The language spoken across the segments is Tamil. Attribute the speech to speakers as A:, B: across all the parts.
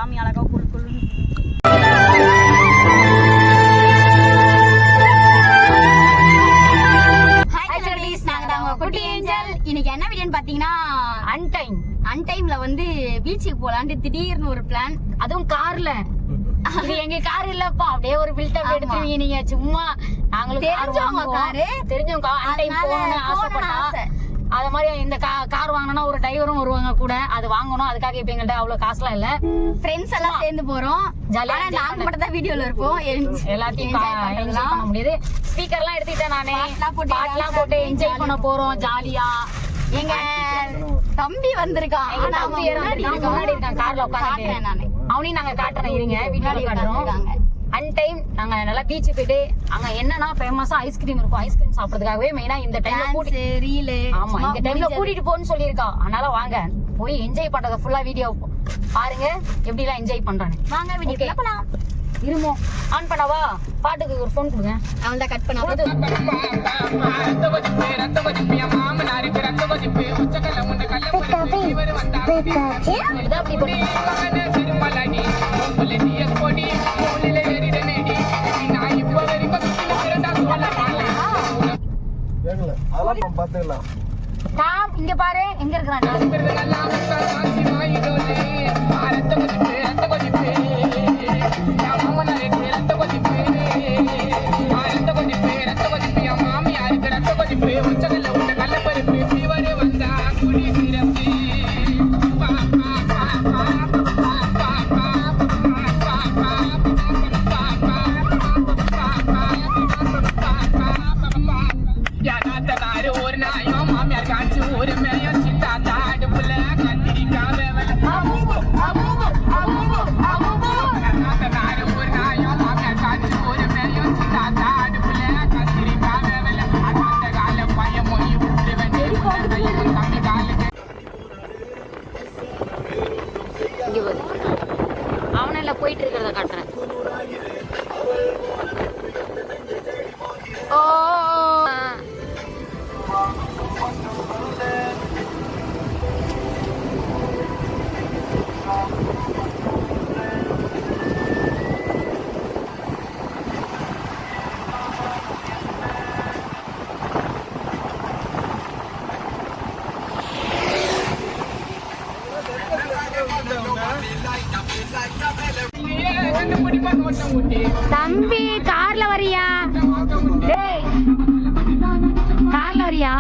A: சாமி அழகா குழு குழுன்னு. குட்டி ஏஞ்சல். இன்னைக்கு என்ன வீடியோன்னு பாத்தீங்கன்னா அன்டைம்ல வந்து பீச்சுக்கு போலான்ட்டு திடீர்னு ஒரு பிளான், அதுவும் கார்ல. இது எங்க கார் இல்லப்பா, அப்படியே ஒரு பில்டப் எடுத்துருவீங்க நீங்க. சும்மா நாங்களும் தெரிஞ்சவங்க அன்டைம் போகணும்னு ஆசைப்பட்டா அது மாதிரி இந்த கார் வாங்கணும்னா ஒரு டிரைவரும் வருவாங்க கூட, அது வாங்கணும். அதுக்காக இப்ப எங்கள்கிட்ட அவ்வளவு காசுலாம் இல்ல. ஃப்ரெண்ட்ஸ் எல்லாம் சேர்ந்து போறோம், ஜாலியா. நாங்க மட்டும் தான் வீடியோல இருப்போம், எல்லாத்தையும் என்ஜாய் பண்ண முடியாது. ஸ்பீக்கர் எல்லாம் எடுத்துக்கிட்டேன் நானே, பாட்டுலாம் போட்டு என்ஜாய் பண்ண போறோம் ஜாலியா. எங்க தம்பி வந்திருக்கான், முன்னாடி இருக்கான் கார்ல உட்காந்து. அவனையும் நாங்க காட்டுறோம், இருங்க வீடியோல காட்டுறோம். அன்டைம் நாங்க நல்லா பீச் போயிட்டு அங்க என்னன்னா ஃபேமஸா ஐஸ்கிரீம் இருக்கும். ஐஸ்கிரீம் சாப்பிடுறதுக்காகவே மெயினா இந்த டைம்ல ஆமா இந்த டைம்ல கூட்டிட்டு போன்னு சொல்லியிருக்கா. அதனால வாங்க போய் என்ஜாய் பண்றத ஃபுல்லா வீடியோ பாருங்க, எப்படி எல்லாம் என்ஜாய் பண்றானு. வாங்க வீடியோ போலாம். இருமோ ஆன் பண்ணவா? பாட்டுக்கு ஒரு போன் கொடுங்க, அவன் தான் கட் பண்ணா. இங்க பாரு எங்க இருக்கிறான். அவனால போயிட்டு இருக்கிறத காட்டுறேன். ஓ தம்பி கார்ல வரியா? கார்ல வரியா?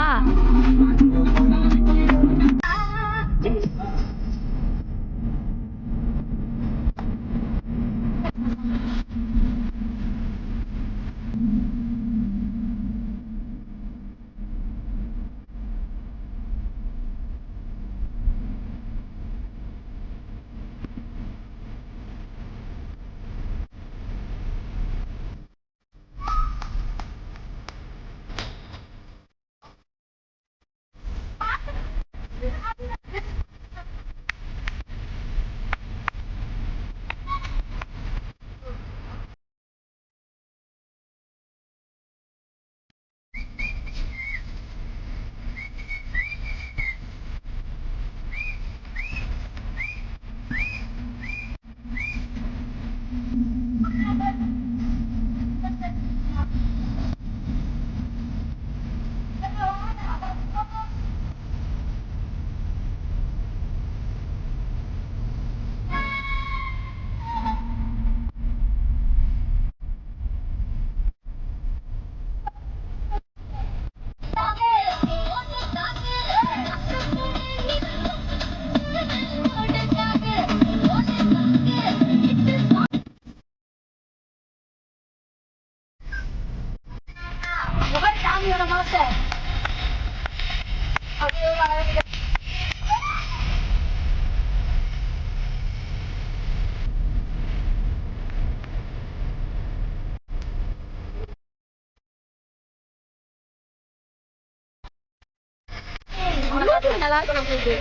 A: நல்லா இருக்கு.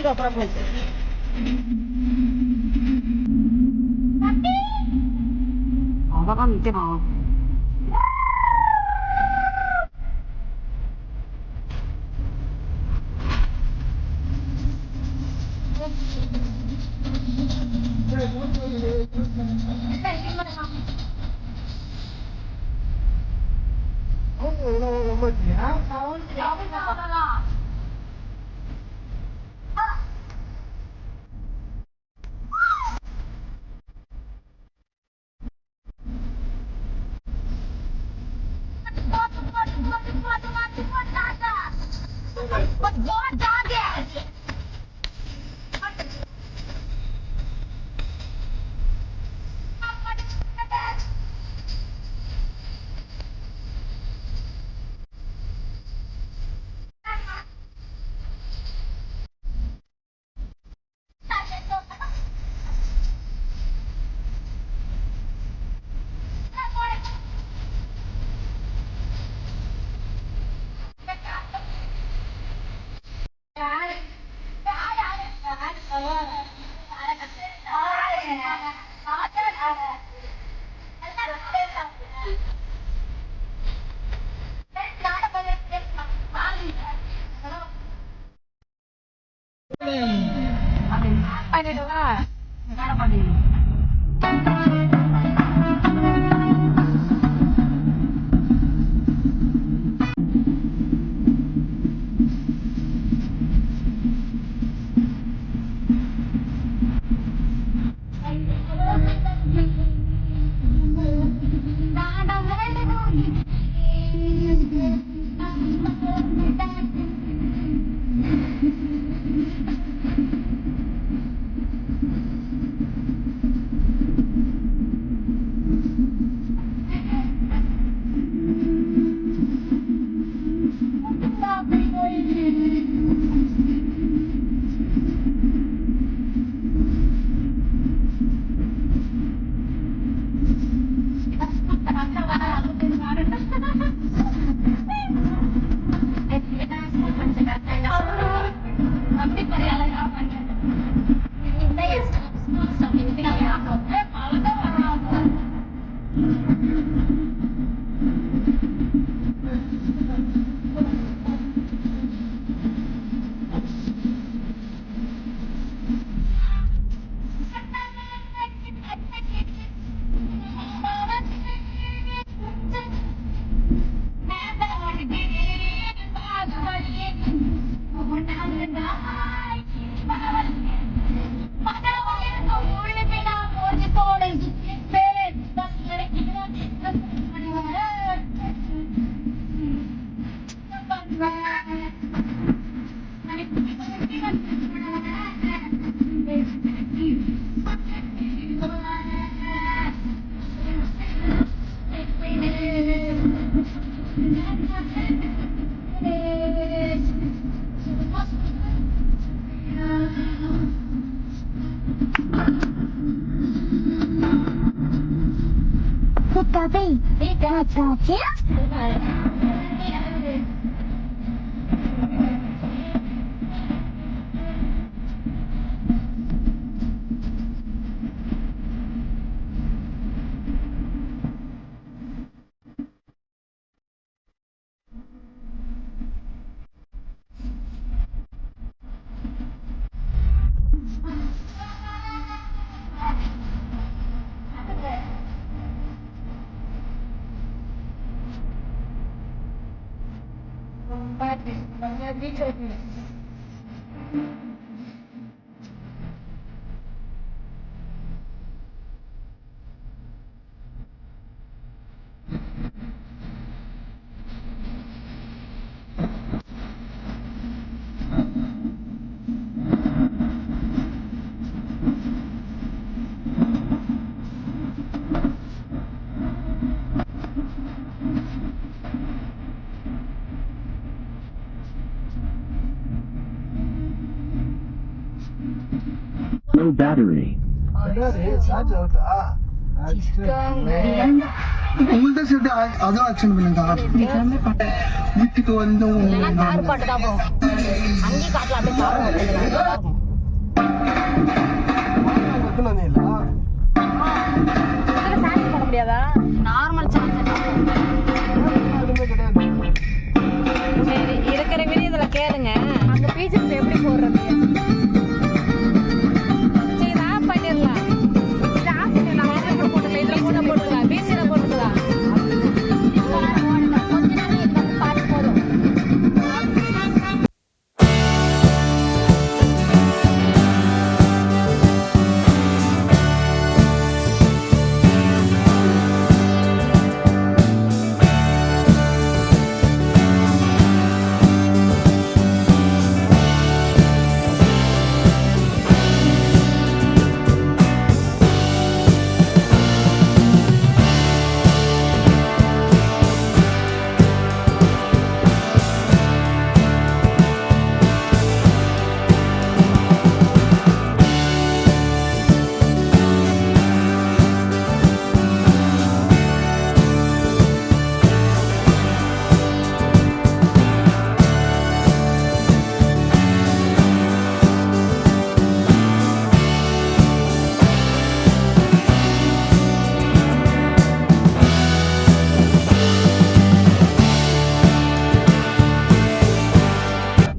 A: அப்புறம் அதான் நிற்கிறான்.
B: No battery.
C: உங்கள்ட்ட சேர்த்து அதுவும் ஆக்ஷன் பண்ணுங்க. வீட்டுக்கு வந்து
A: கார் பாட்டு தான் போகும். அங்கேயும் காட்டுல அப்படியே கார் போட முடியாதா?
D: பீச்சுக்கு எப்படி போடுறது? சரி இதை ஆஃப் பண்ணிடலாம். இதை ஆஃப் பண்ணிடலாம். இதில் கூட போட்டுக்கலாம். இதில் கூட போட்டுக்கலாம். பீச்சில் போட்டுக்கலாம்.
A: கொஞ்ச நேரம் இது வந்து பாட்டு போதும்.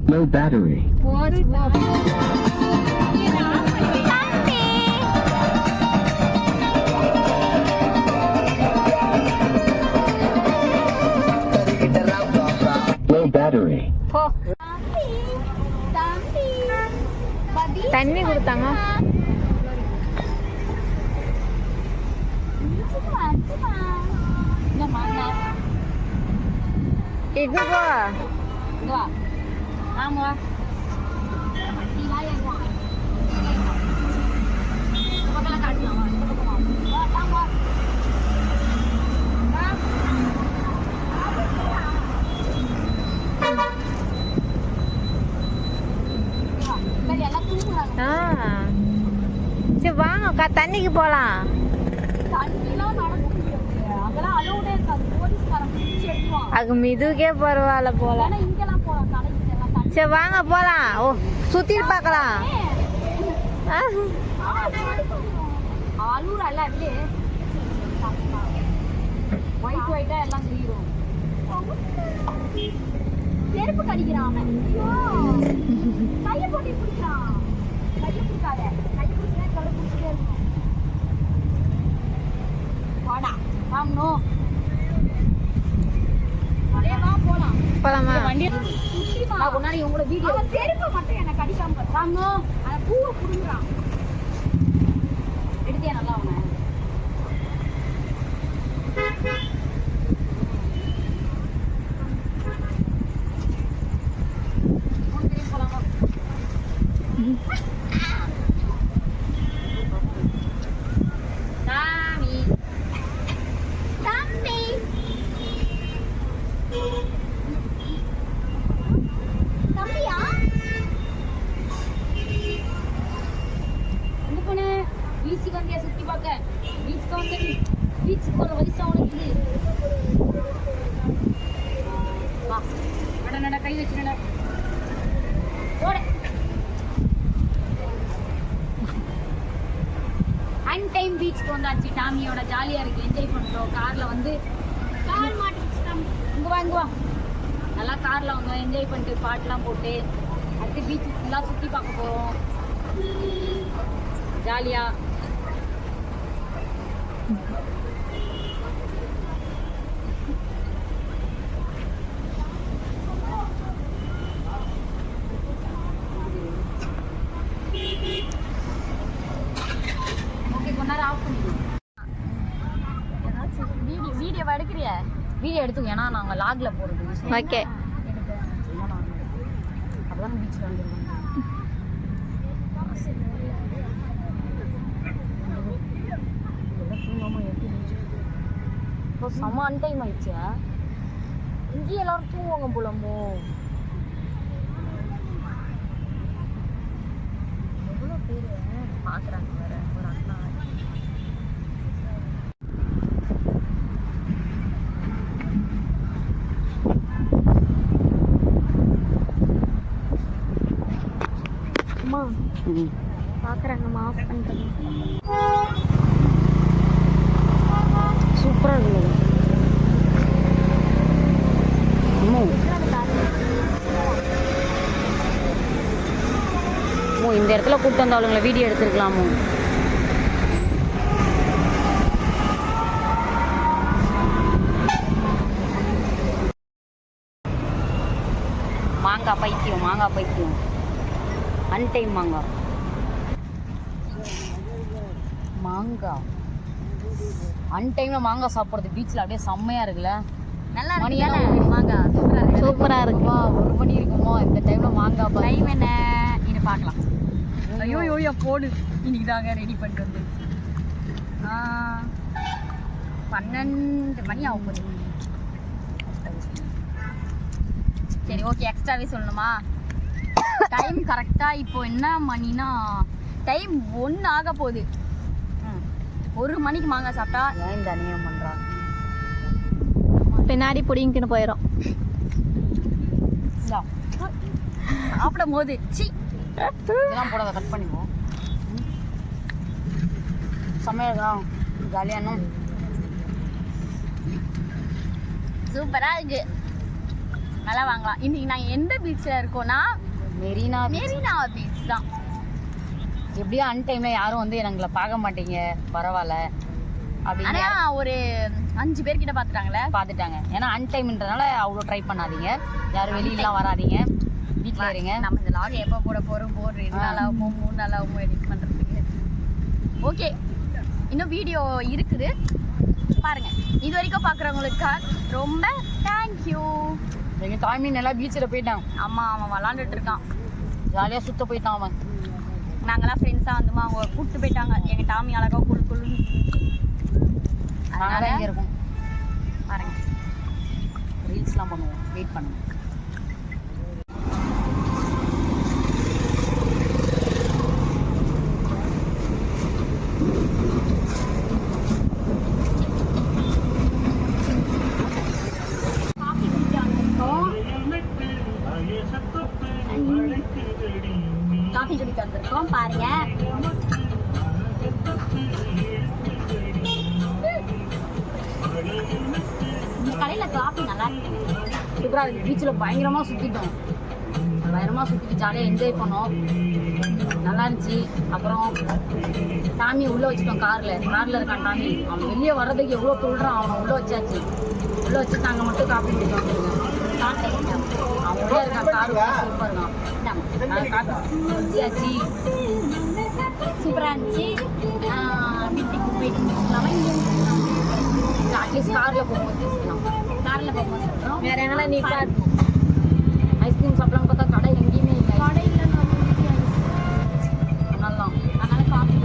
B: Low battery.
D: போச்சு போ.
B: Low battery.
D: போ.
A: தம்பி பபி
D: தண்ணி கொடுத்தாங்க. இங்க போ.
A: வா ஆமா வா நீ வா ஏன் வா பக்கத்துல காட்டலாம் வா தாமா எல்லாம் தூங்குறாங்க
D: சரி வாங்க தண்ணிக்கு போலாம்.
A: தண்ணிலாம் நடக்க முடியாது அங்கெல்லாம் அலோடே இருக்காது போலீஸ்காரன் பிடிச்சி எடுத்துவான்
D: அது மிதுக்கே பரவாயில்ல போல.
A: ஆனா இங்கெல்லாம் போலாம் கடைக்கு எல்லாம் தண்ணி
D: சரி வாங்க போலாம். ஓ சுத்தி பார்க்கலாம்.
A: ஆளூர் அல்ல அப்படியே ஒயிட் ஒயிட்டா எல்லாம் தெரியும் செருப்பு கடிக்கிறான் அவன் கையை போட்டு பிடிக்கிறான் கையை பிடிக்காத கையை பிடிச்சா கடை பிடிச்சிட்டே இருக்கும் வாடா வாங்கனோ அதே வா போலாம்
D: போலாமா?
A: வண்டி நான் முன்னாடி உங்களோட வீடியோ செருப்பு மட்டும் என்ன கடிக்காம வாங்கோ அந்த பூவை புடுங்குறான் எடுத்தியா நல்லா அவன் பீச்சுக்கு வந்தியா சுத்தி பார்க்க பீச்சுக்கு வந்து பீச்சுக்கு போற வயசு அவனுக்கு வா நட நட கை வச்சு நட ஓட அன் டைம் பீச்சுக்கு வந்தாச்சு டாமியோட ஜாலியா இருக்கு என்ஜாய் பண்றோம் கார்ல வந்து கால் மாட்டிச்சு இங்க வா இங்க வா நல்லா கார்ல வந்து என்ஜாய் பண்ணிட்டு பாட்டுலாம் போட்டு அடுத்து பீச் ஃபுல்லா சுத்தி பார்க்க போறோம் ஜாலியா வீடியோ எடுக்கிறிய வீடியோ எடுத்துங்க ஏன்னா நாங்க லாக்ல போறது
D: ஓகே
A: அப்பதான் பீச்ல வந்துருவோம் இப்போ செம்ம அன்டைம் ஆயிடுச்சு இங்கேயும் எல்லாரும் தூங்குவாங்க போலமோ எவ்வளோ பேர் பார்க்குறாங்க வேற ஒரு அண்ணா அம்மா பார்க்குறாங்கம்மா ஆஃப் பண்ணுறேன் சூப்பராக இருக்குது இந்த இடத்துல கூப்பிட்டு வந்த அவளுங்களை வீடியோ எடுத்துருக்கலாமோ. மாங்காய் பைத்தியம் அன்டைம் மாங்காய் அன்டைம்ல மாங்காய் சாப்பிட்றது பீச்சில் அப்படியே செம்மையா இருக்குல்ல. நல்லா மாங்காய் சூப்பரா இருக்குமா. 1 மணி இருக்குமோ இந்த டைம்ல மாங்காய் டைம் என்ன இது பார்க்கலாம். ஐயோ போடு இன்னைக்கு தாங்க ரெடி பண்ணிட்டு வந்து 12 மணி ஆகும் போது. சரி ஓகே, எக்ஸ்ட்ராவே சொல்லணுமா? டைம் கரெக்டாக இப்போ என்ன மணினா டைம் 1 ஆக போகுது. 1 மணிக்கு மாங்காய் சாப்பிட்டா ஏன் இந்த அநியாயம் பண்ணுறா?
D: பின்னாடி பிடிங்கின்னு போயிடும்
A: சாப்பிடும் போது இதெல்லாம் போடாத, கட் பண்ணிக்குவோம். சமையல் தான் ஜாலியானும் சூப்பராக இருக்கு. நல்லா வாங்கலாம். இன்னைக்கு நாங்கள் எந்த பீச்சில் இருக்கோம்னா மெரினா பீச் தான். எப்படியோ அன்டைம்ல யாரும் வந்து எங்களை பார்க்க மாட்டீங்க, பரவாயில்ல அப்படின்னு ஒரு 5 பேர்கிட்ட பார்த்துட்டாங்க. ஏன்னா அன்டைம்ன்றனால அவ்வளோ ட்ரை பண்ணாதீங்க, யாரும் வெளியிலாம் வராதீங்க, வீட்டில் இருங்க. நம்ம இந்த லாக் எப்போ போட போகிறோம், 2 நாள் ஆகுமோ 3 நாள் ஆகுமோ எடிட் பண்ணுறதுக்கு. ஓகே, இன்னும் வீடியோ இருக்குது பாருங்க. இது வரைக்கும் பார்க்குறவங்களுக்கு ரொம்ப தேங்க்யூ. எங்கள் டாமி நல்லா பீச்சில் போயிட்டான். ஆமாம், அவன் விளாண்டுட்டு இருக்கான், ஜாலியாக சுற்ற போயிட்டான் அவன். நாங்களாம் ஃப்ரெண்ட்ஸாக வந்துமா அவங்க கூப்பிட்டு போயிட்டாங்க. எங்கள் டாமி அழகாக குழுன்னு அதனால இங்கே இருக்கும் பாருங்க. ரீல்ஸ்லாம் பண்ணுவோம், வெயிட் பண்ணுவோம். காஃபி குடிக்க வந்திருக்கோம் பாருங்க. இந்த கடையில் காஃபி நல்லா இருக்கு, சூப்பராக இருக்குது. பீச்சில் பயங்கரமாக சுற்றிட்டு ஜாலியாக என்ஜாய் பண்ணோம், நல்லா இருந்துச்சு. அப்புறம் டாமி உள்ளே வச்சுட்டோம், காரில் இருக்கான் டாமி. அவன் வெளியே வர்றதுக்கு எவ்வளோ சொல்கிறான், அவனை உள்ளே வச்சாச்சு. உள்ளே வச்சு நாங்கள் மட்டும் காஃபி குடிச்சோம். அவன் உள்ளே இருக்கான், கார் சூப்பராக இருக்கான். வச்சாச்சு, சூப்பராக இருந்துச்சு. வீட்டுக்கு போயிட்டு முடிச்சுக்கலாமா? அட்லீஸ்ட் காரில் போகும்போது சொல்கிறோம். வேறு எங்கெல்லாம் நீட்டாக இருக்கும். ஐஸ்கிரீம் சாப்பிடலாம் பார்த்தா கடை எங்கேயுமே இல்லை. அதனால காஃபி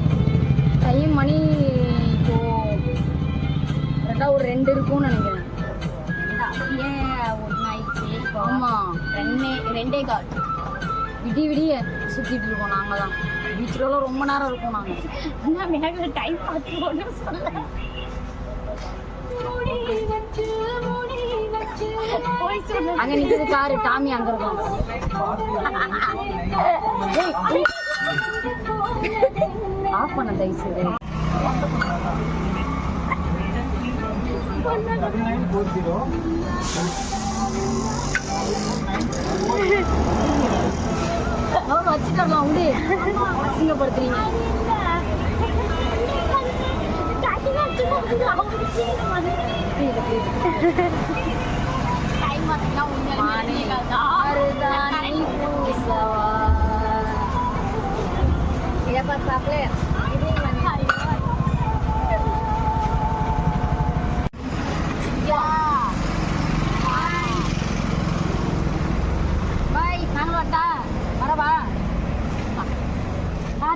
A: டைம் மணி இப்போது ஒரு 2 இருக்கும்னு நினைக்கிறேன். ஏன் 1 ஆயிடுச்சு. ஆமாம், 2:15 விடிய சுற்றிட்டு இருக்கோம். நாங்கள் தான் பீச்சிலலாம் ரொம்ப நேரம் இருக்கோம். நாங்கள் டைம் பார்த்து சொல்ல அங்க நிற்கிறது காரு. டாமி அங்க இருக்கும். ஆஃப் பண்ண தயசு. வச்சுக்கலாம் விடு, அசிங்கப்படுத்துறீங்க.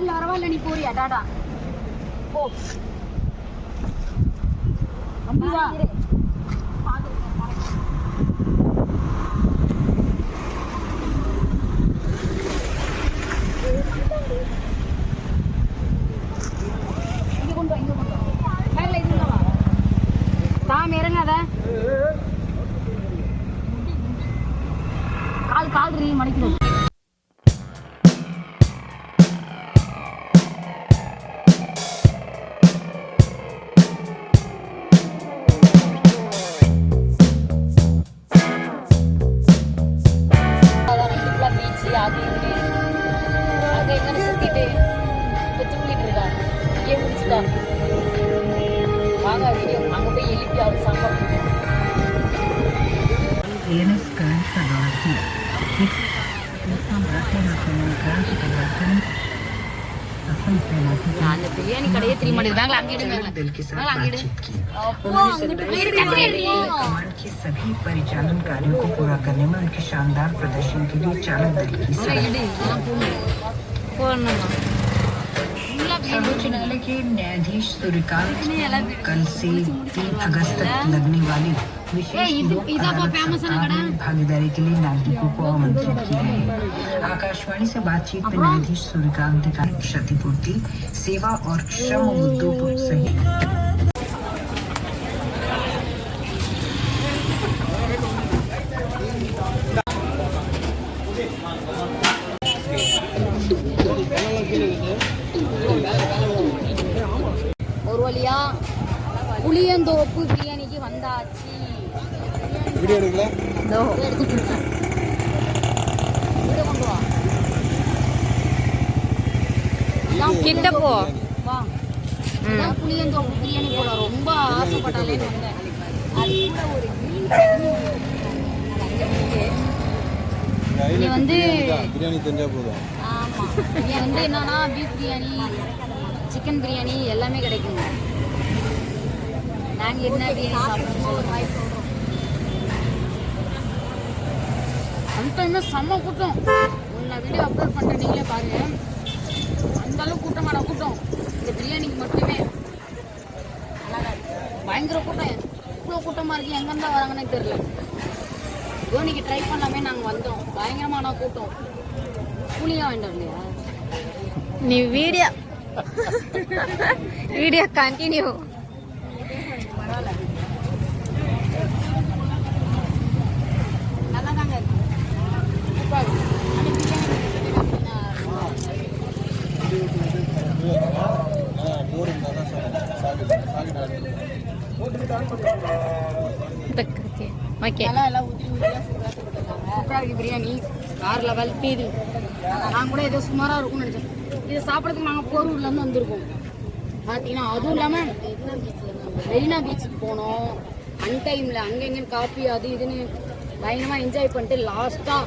A: வரவா இல்ல நீ போறியா? டாடா போ. அம்பிவா இங்க கொண்டு வா. மேல இதுல வா. தாம் இறங்காத. கால் ரீ மணிக்கு. அந்த பிரியாணி கடையே தெரிய மாட்டேங்குது.
E: दिल के साथ बातचीत की। उन्होंने कमांड के सभी परिचालन कार्यों को पूरा करने में उनके शानदार प्रदर्शन के लिए चालक दल की सर्वोच्च न्यायालय के न्यायाधीश सूर्यकांत कल से 3 अगस्त तक लगने वाली विशेष भागीदारी के लिए नागरिकों को आमंत्रित किया है। आकाशवाणी से बातचीत में न्यायाधीश सूर्यकांत ने कहा क्षतिपूर्ति, सेवा और श्रम मुद्दों सहित
A: ஒரு வழியா புளியந்தோப்பு பிரியாணிக்கு வந்தாச்சு. இதோ. இதை கொண்டு வா. இதான்
D: கிட்ட போ.
A: வா. இதான் புளியந்தோப்பு பிரியாணி போல ரொம்ப ஆசைப்பட்டாலேன்னு வந்தேன். அது கூட ஒரு இது வந்து
F: பிரியாணி தெரிஞ்சா போதும்.
A: ஆமா, இங்க வந்து என்னன்னா பீஃப் பிரியாணி, சிக்கன் பிரியாணி எல்லாமே கிடைக்குங்க. நாங்க என்ன பிரியாணி சாப்பிடுறோம் அந்த இன்னும் செம்ம கூட்டம். உன்னை வீடியோ அப்லோட் பண்ணுறேன், நீங்களே பாருங்க. அந்த அளவுக்கு கூட்டமான கூட்டம் இந்த பிரியாணிக்கு மட்டுமே. பயங்கர கூட்டம். இவ்வளோ கூட்டமாக இருக்கு, எங்கேருந்தா வராங்கன்னு தெரியல. தோனிக்கு ட்ரை பண்ணலாமே நாங்கள் வந்தோம். பயங்கரமான கூட்டம். கூலியாக வேண்டாம் இல்லையா?
D: நீ வீடியோ கண்டினியூ.
A: நல்லா தாங்க இருக்கு. சூப்பராக இருக்கு பிரியாணி. வேறு லெவல் பீது. நான் கூட ஏதோ சுமாராக இருக்கும்னு நினச்சேன். இதை சாப்பிட்றதுக்கு நாங்கள் போரூர்லேருந்து வந்திருக்கோம் பார்த்தீங்கன்னா. அதுவும் இல்லாமல் மெரினா பீச்சுக்கு போனோம் அன்டைமில். அங்கே எங்கேன்னு காப்பி அது இதுன்னு பயங்கரமாக என்ஜாய் பண்ணிட்டு லாஸ்ட்டாக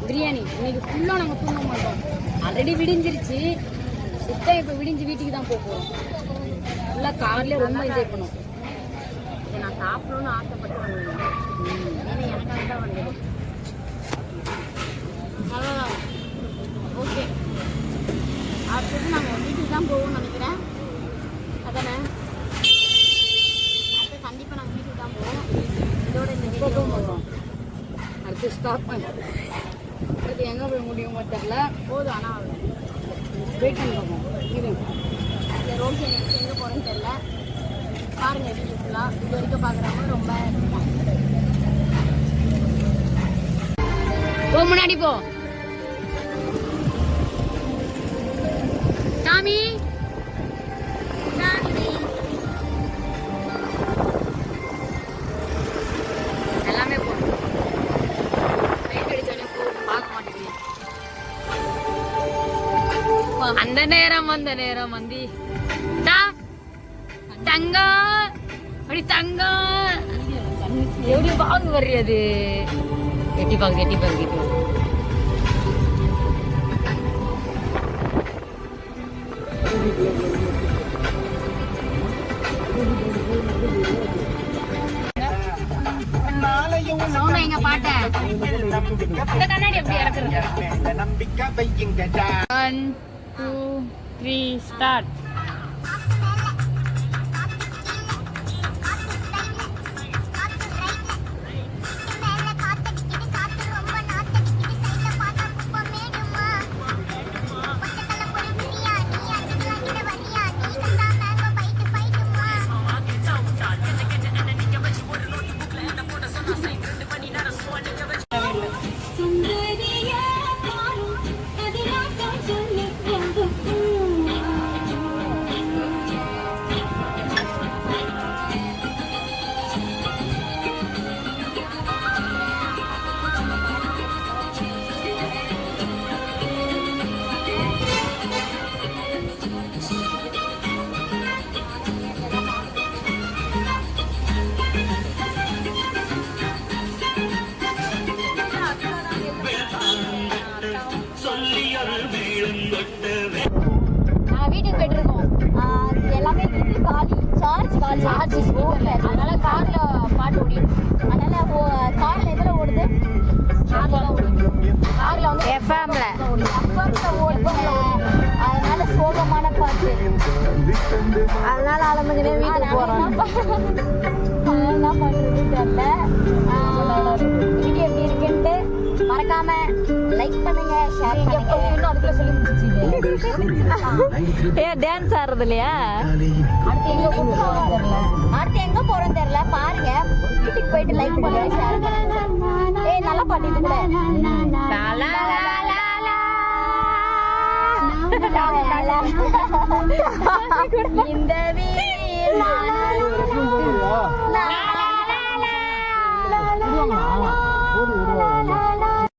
A: பிரியாணி. இன்னைக்கு ஃபுல்லாக நாங்கள் தூங்க மாட்டோம். ஆல்ரெடி விடிஞ்சிருச்சு. சுத்தம் இப்போ விடிஞ்சு வீட்டுக்கு தான் போகிறோம். ஃபுல்லாக கார்லேயே ரொம்ப என்ஜாய் பண்ணோம். இதை நான் சாப்பிடணும்னு ஆசைப்பட்டு வந்தேன். ஏன்னா எனக்காக தான் வந்தேன். அவ்வளோதான். ஓகே, அடுத்தது நாங்கள் வீட்டுக்கு தான் போவோம்னு நினைக்கிறேன். அதானே? அடுத்து கண்டிப்பாக நாங்கள் வீட்டுக்கு தான் போவோம். இதோட இந்த வீடியோ போகிறோம். அடுத்து ஸ்டாப் பண்ண அடுத்து எங்கே போய் முடியுமோ தெரியல. போதும், ஆனால் வெயிட் பண்ணி பார்ப்போம். இது ரோட் நெக்ஸ்ட் எங்கே போகிறோன்னு தெரியல. பாருங்கள் வீடியோ ஃபுல்லாக. இது வரைக்கும் பார்க்குறவங்க ரொம்ப போ. முன்னாடி போ டாமி. எல்லாமே போகணும். வெயிட் அடிச்சோடனே பார்க்க மாட்டேங்குது.
D: அந்த நேரம் வந்து தங்க அப்படி தங்க
A: எப்படி பாகு வர்றது? எட்டி பாகு. சவுண்ட் எங்க பாட்ட இந்த கண்ணாடி எப்படி இறக்குறது?
D: 1 2 3 ஸ்டார்ட். பார்த்து. அதனால ஆலமஞ்சனே வீட்டுக்கு போறோம்.
A: என்ன பண்றது தெரியல. வீடியோ எப்படி இருக்குன்ட்டு மறக்காம லைக் பண்ணுங்க, ஷேர் பண்ணுங்க.
D: இன்னும் அதுக்குள்ள சொல்லி முடிச்சிச்சு. டான்ஸ் ஆடுறது இல்லையா?
A: அடுத்து எங்க போறோம் தெரியல. அடுத்து எங்க போறோம் தெரியல. பாருங்க, வீட்டுக்கு போயிட்டு லைக் பண்ணுங்க, ஷேர் பண்ணுங்க. ஏய் நல்லா பாட்டு கூட. இந்த வீட்டில்